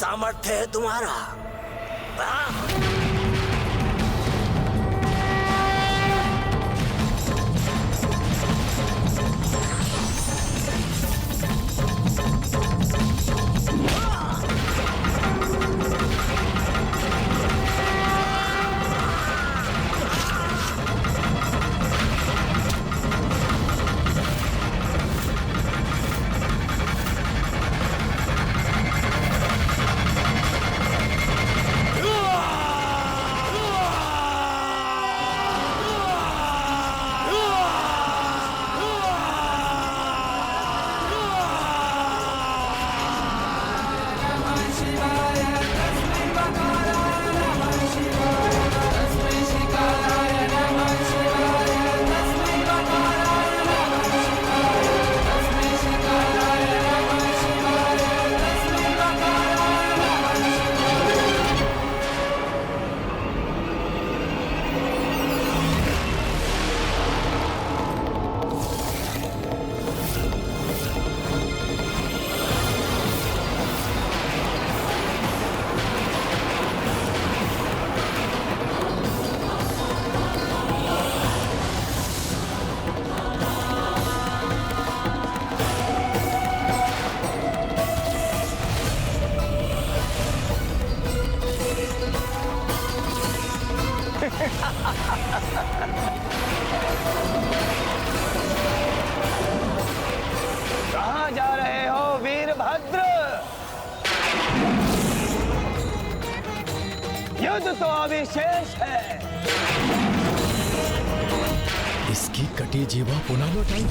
सामर्थ्य है तुम्हारा? हाँ? कहाँ जा रहे हो वीरभद्र? युद्ध तो अभी शेष है। इसकी कटी जीवा पुनः लौटाई।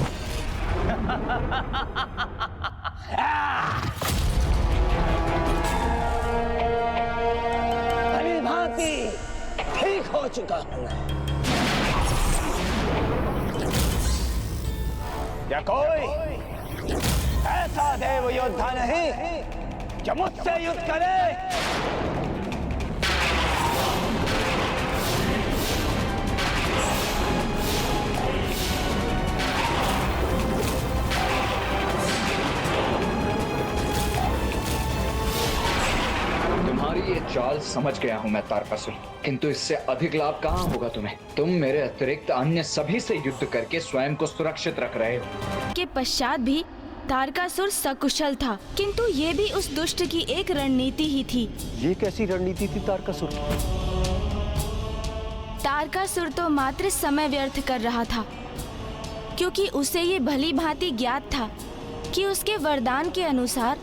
भली भांति ठीक हो चुका हूं मैं। क्या कोई ऐसा देव योद्धा नहीं जो मुझसे युद्ध करे? तुम्हारी ये चाल समझ गया हूं मैं तारकासुर, किंतु इससे अधिक लाभ कहाँ होगा तुम्हें? तुम मेरे अतिरिक्त अन्य सभी से युद्ध करके स्वयं को सुरक्षित रख रहे हो। के पश्चात भी तारकासुर सकुशल था, किंतु ये भी उस दुष्ट की एक रणनीति ही थी। ये कैसी रणनीति थी तारकासुर की? तारकासुर तो मात्र समय व्यर्थ कर रहा था, क्योंकि उसे ये भली भांति ज्ञात था कि उसके वरदान के अनुसार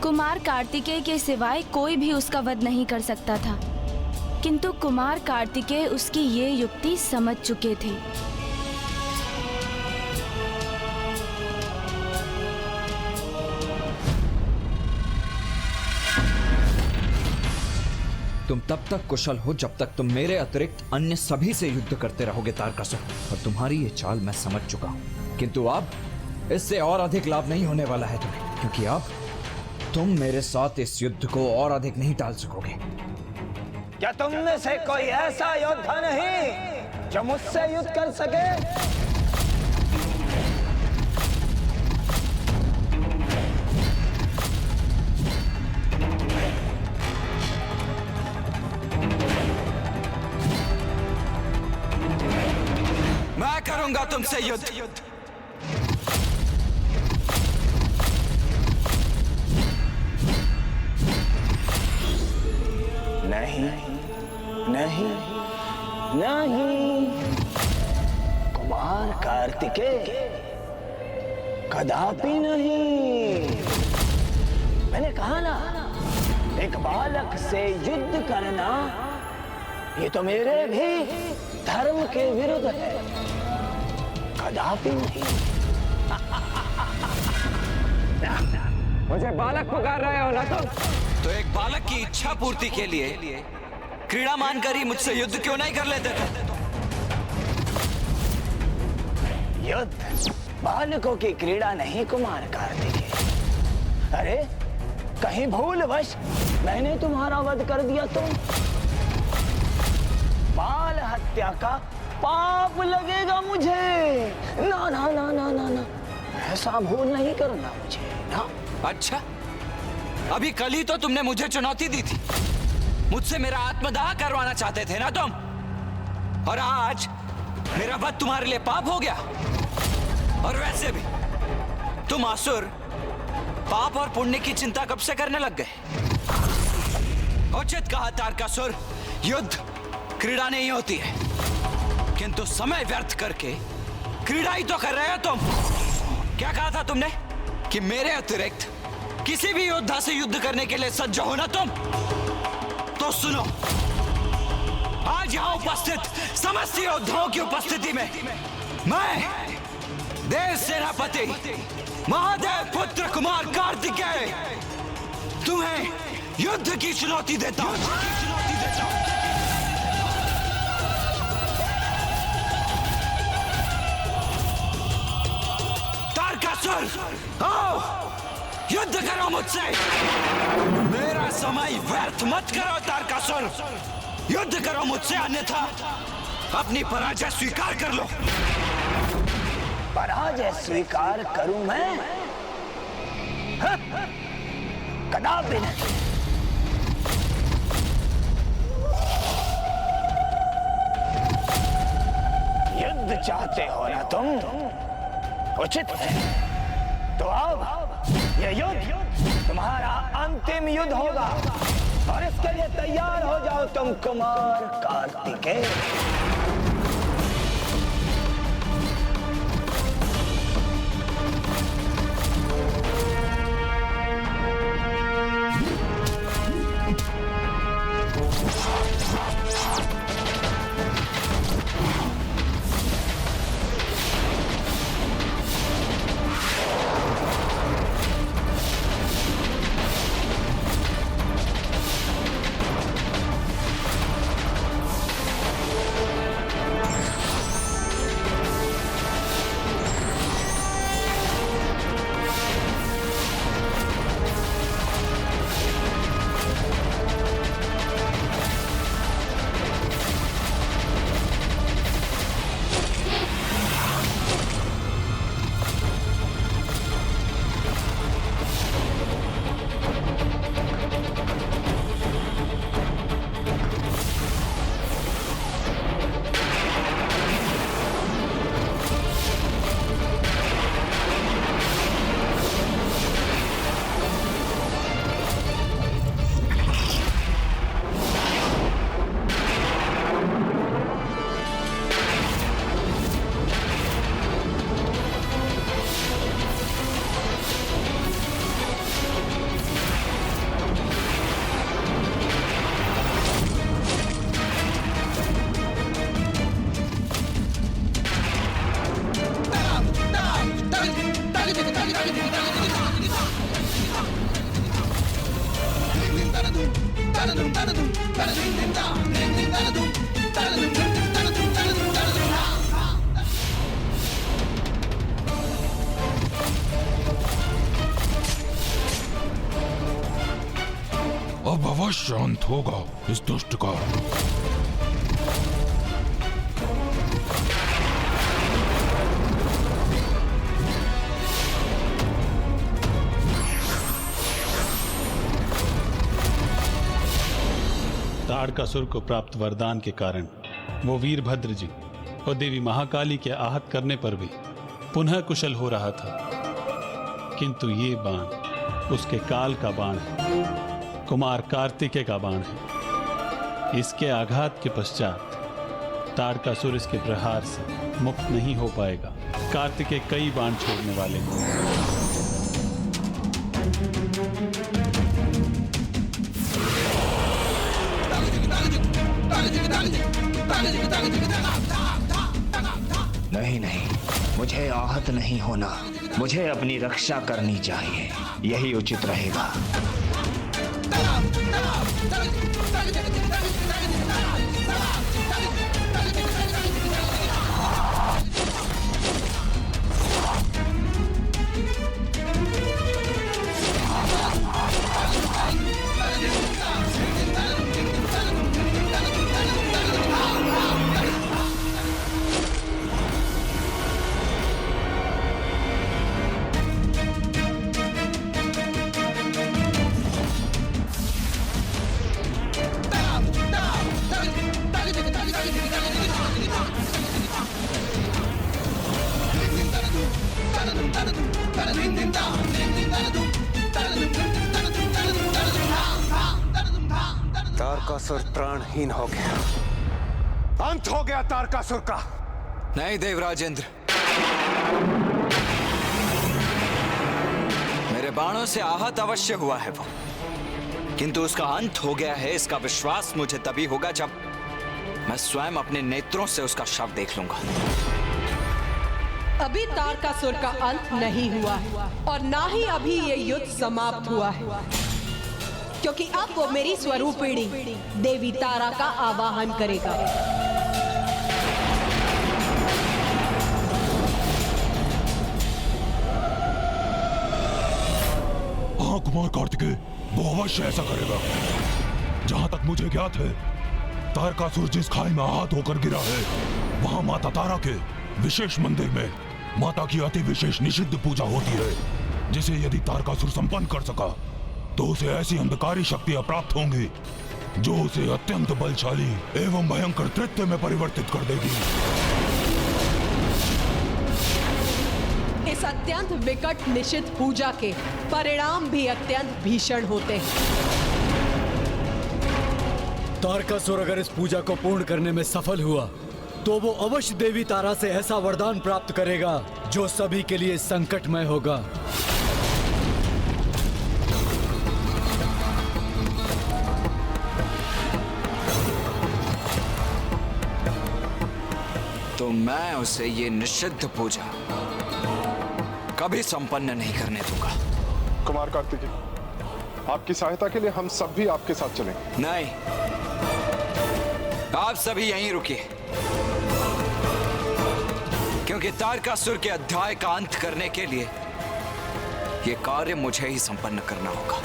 कुमार कार्तिकेय के सिवाय कोई भी उसका वध नहीं कर सकता था। किंतु कुमार कार्तिकेय उसकी ये युक्ति समझ चुके थे। तुम तब तक कुशल हो जब तक तुम मेरे अतिरिक्त अन्य सभी से युद्ध करते रहोगे तारकासुर, और तुम्हारी ये चाल मैं समझ चुका हूं। किंतु अब इससे और अधिक लाभ नहीं होने वाला है तुम्हें, क्योंकि अब तुम मेरे साथ इस युद्ध को और अधिक नहीं टाल सकोगे। क्या तुम में से कोई ऐसा योद्धा नहीं जो मुझसे युद्ध कर सके? मैं करूंगा तुमसे युद्ध। नहीं नहीं नहीं, कुमार कार्तिकेय कदापि नहीं। मैंने कहा ना, एक बालक से युद्ध करना ये तो मेरे भी धर्म के विरुद्ध है। कदापि नहीं। मुझे बालक पुकार रहे हो ना तुम? तो एक बालक की इच्छा पूर्ति के लिए क्रीड़ा मानकर ही मुझसे युद्ध क्यों नहीं कर लेते? युद्ध बालकों की क्रीड़ा नहीं कुमार कार्तिकेय। अरे कहीं भूलवश मैंने तुम्हारा वध कर दिया तो बाल हत्या का पाप लगेगा मुझे। ना ना ना ना ना ना, ऐसा भूल नहीं करना मुझे ना। अच्छा, अभी कल ही तो तुमने मुझे चुनौती दी थी, मुझसे मेरा आत्मदाह करवाना चाहते थे ना तुम, और आज मेरा वध तुम्हारे लिए पाप हो गया। और वैसे भी तुम असुर पाप और पुण्य की चिंता कब से करने लग गए? उचित कहा तारकासुर, युद्ध क्रीड़ा नहीं होती है, किंतु समय व्यर्थ करके क्रीड़ा ही तो कर रहे हो तुम। क्या कहा था तुमने कि मेरे अतिरिक्त किसी भी योद्धा से युद्ध करने के लिए सज्ज हो ना तुम? तो सुनो, आज यहां उपस्थित समस्त योद्धाओं की उपस्थिति में मैं देव सेनापति महादेव पुत्र कुमार कार्तिकेय तुम्हें युद्ध की चुनौती देता हूं। तारकासुर, आओ युद्ध करो मुझसे। मेरा समय व्यर्थ मत करो तारकासुर, युद्ध करो मुझसे, अन्यथा अपनी पराजय स्वीकार कर लो। पराजय स्वीकार करूं मैं? हाँ? कदापि नहीं। युद्ध चाहते हो ना तुम? उचित है, तो अब यह युद्ध तुम्हारा अंतिम युद्ध होगा, और इसके लिए तैयार हो जाओ तुम कुमार कार्तिकेय। अब अवश्य शांत होगा इस दुष्ट का। तारकासुर को प्राप्त वरदान के कारण वो वीरभद्र जी और देवी महाकाली के आहत करने पर भी पुनः कुशल हो रहा था, किंतु ये बाण उसके काल का बाण है, कुमार कार्तिकेय का बाण है। इसके आघात के पश्चात तारकासुर इसके प्रहार से मुक्त नहीं हो पाएगा। कार्तिकेय कई बाण छोड़ने वाले हैं। नहीं नहीं, मुझे आहत नहीं होना, मुझे अपनी रक्षा करनी चाहिए, यही उचित रहेगा। प्राणहीन हो गया। अंत हो गया तारकासुर का। नहीं देवराजेंद्र, मेरे बाणों से आहत अवश्य हुआ है वो, किंतु उसका अंत हो गया है, इसका विश्वास मुझे तभी होगा जब मैं स्वयं अपने नेत्रों से उसका शव देख लूंगा। अभी तारकासुर का अंत नहीं हुआ है और ना ही अभी ये युद्ध समाप्त हुआ है, क्योंकि अब वो मेरी स्वरूपिणी देवी तारा का आवाहन करेगा। हाँ कुमार कार्तिकेय, वो अवश्य ऐसा करेगा। जहां तक मुझे ज्ञात है, तारकासुर जिस खाई में आहत होकर गिरा है, वहां माता तारा के विशेष मंदिर में माता की अति विशेष निषिद्ध पूजा होती है, जिसे यदि तारकासुर संपन्न कर सका तो उसे ऐसी अंधकारी शक्तियां प्राप्त होंगी जो उसे अत्यंत बलशाली एवं भयंकर तृत्य में परिवर्तित कर देगी। इस अत्यंत विकट निषिद्ध पूजा के परिणाम भी अत्यंत भीषण होते हैं। तारकासुर अगर इस पूजा को पूर्ण करने में सफल हुआ तो वो अवश्य देवी तारा से ऐसा वरदान प्राप्त करेगा जो सभी के लिए संकटमय होगा। तो मैं उसे ये निषिद्ध पूजा कभी संपन्न नहीं करने दूंगा। कुमार कार्तिकेय, आपकी सहायता के लिए हम सब भी आपके साथ चलें। नहीं, आप सभी यहीं रुकिए, क्योंकि तारकासुर के अध्याय का अंत करने के लिए यह कार्य मुझे ही संपन्न करना होगा।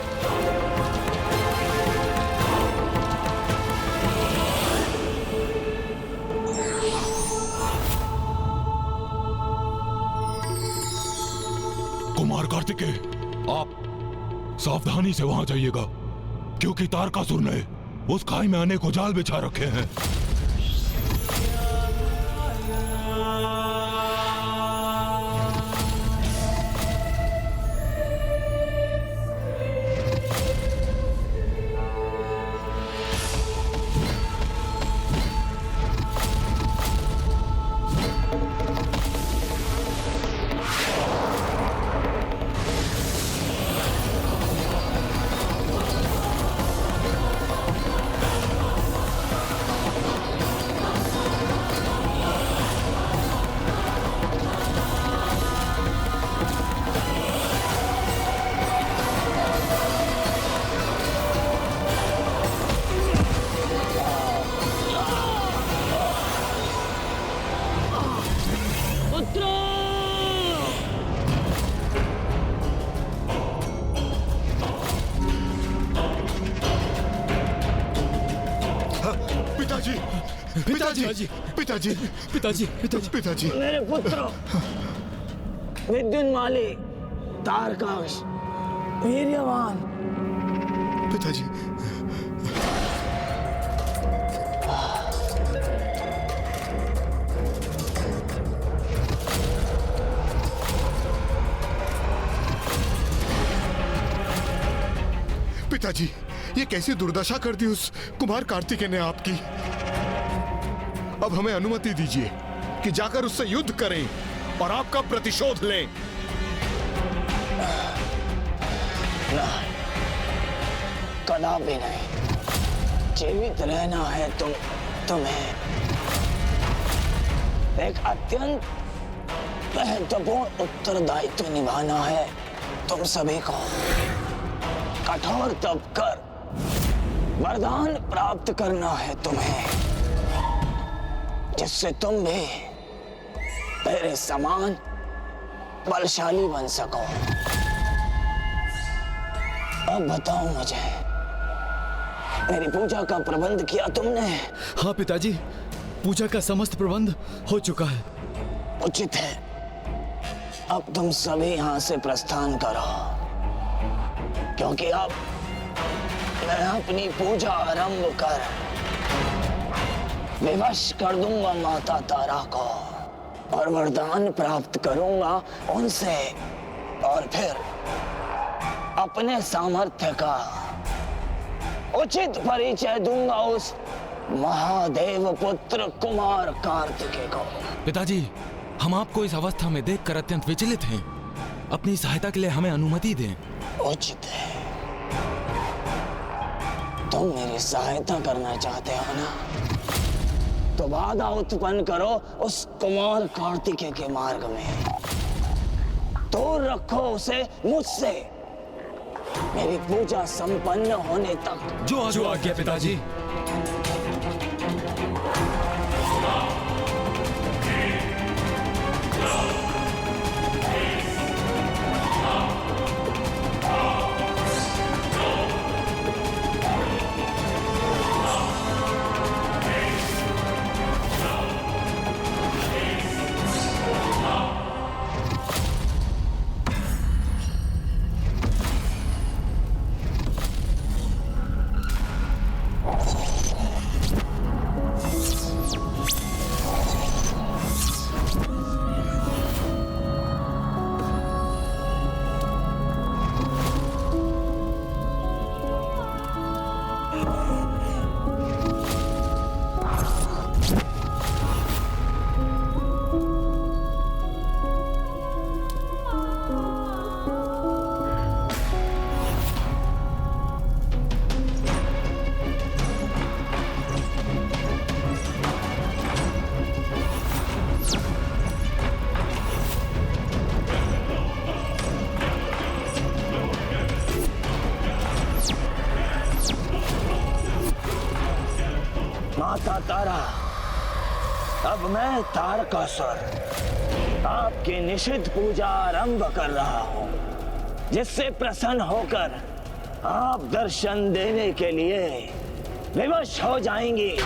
कुमार कार्तिकेय, आप सावधानी से वहां जाइएगा, क्योंकि तारकासुर ने उस खाई में अनेकों जाल बिछा रखे हैं। पिताजी, पिताजी, पिताजी, पिताजी, पिताजी, मेरे पुत्रों, विद्युन्माली, तारकाश, वीर्यवान, पिताजी। पिताजी, ये कैसी दुर्दशा कर दी उस कुमार कार्तिकेय ने आपकी। अब हमें अनुमति दीजिए कि जाकर उससे युद्ध करें और आपका प्रतिशोध लें। नहीं, कदापि नहीं। जीवित रहना है तुम्हें एक अत्यंत महत्वपूर्ण उत्तरदायित्व निभाना है। तुम सभी को कठोर तप कर वरदान प्राप्त करना है तुम्हें, जिससे तुम भी मेरे समान बलशाली बन सको। अब बताओ मुझे, मेरी पूजा का प्रबंध किया तुमने? हाँ पिताजी, पूजा का समस्त प्रबंध हो चुका है। उचित है, अब तुम सभी यहाँ से प्रस्थान करो, क्योंकि अब मैं अपनी पूजा आरंभ कर विवश कर दूंगा माता तारा को और वरदान प्राप्त करूंगा उनसे, और फिर अपने सामर्थ्य का उचित परिचय दूंगा उस महादेव पुत्र कुमार कार्तिकेय को। पिताजी, हम आपको इस अवस्था में देखकर अत्यंत विचलित हैं। अपनी सहायता के लिए हमें अनुमति दें। उचित है। तुम मेरी सहायता करना चाहते हो ना, तो बाधा उत्पन्न करो उस कुमार कार्तिकेय के मार्ग में। दूर रखो उसे मुझसे मेरी पूजा संपन्न होने तक। जो आज्ञा पिताजी। माता तारा, अब मैं तारकासुर आपकी निषिद्ध पूजा आरंभ कर रहा हूं, जिससे प्रसन्न होकर आप दर्शन देने के लिए विवश हो जाएंगी।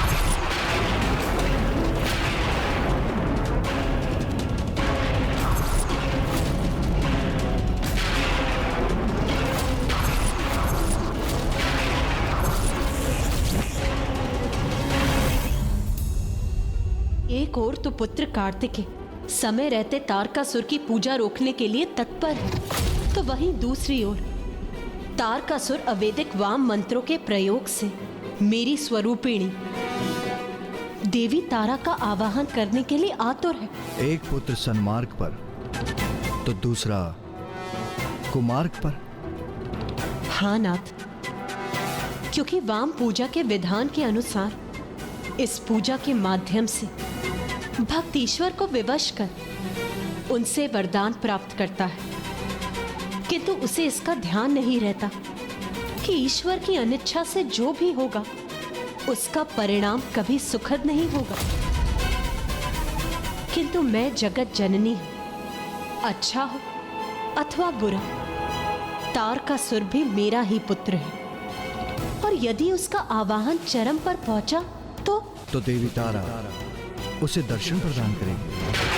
एक और तो पुत्र कार्तिकेय समय रहते तारकासुर की पूजा रोकने के लिए तत्पर है, तो वहीं दूसरी ओर तारकासुर अवैदिक वाम मंत्रों के प्रयोग से मेरी स्वरूपिणी देवी तारा का आवाहन करने के लिए आतुर है। एक पुत्र सन्मार्ग पर तो दूसरा कुमार्ग पर। हाँ नाथ, क्योंकि वाम पूजा के विधान के अनुसार इस पूजा के माध्यम से भक्त ईश्वर को विवश कर उनसे वरदान प्राप्त करता है, किंतु उसे इसका ध्यान नहीं रहता कि ईश्वर की अनिच्छा से जो भी होगा उसका परिणाम कभी सुखद नहीं होगा। किंतु मैं जगत जननी हूं, अच्छा हो अथवा बुरा, तारकासुर भी मेरा ही पुत्र है, और यदि उसका आवाहन चरम पर पहुंचा तो देवी तारा उसे दर्शन प्रदान करेंगे।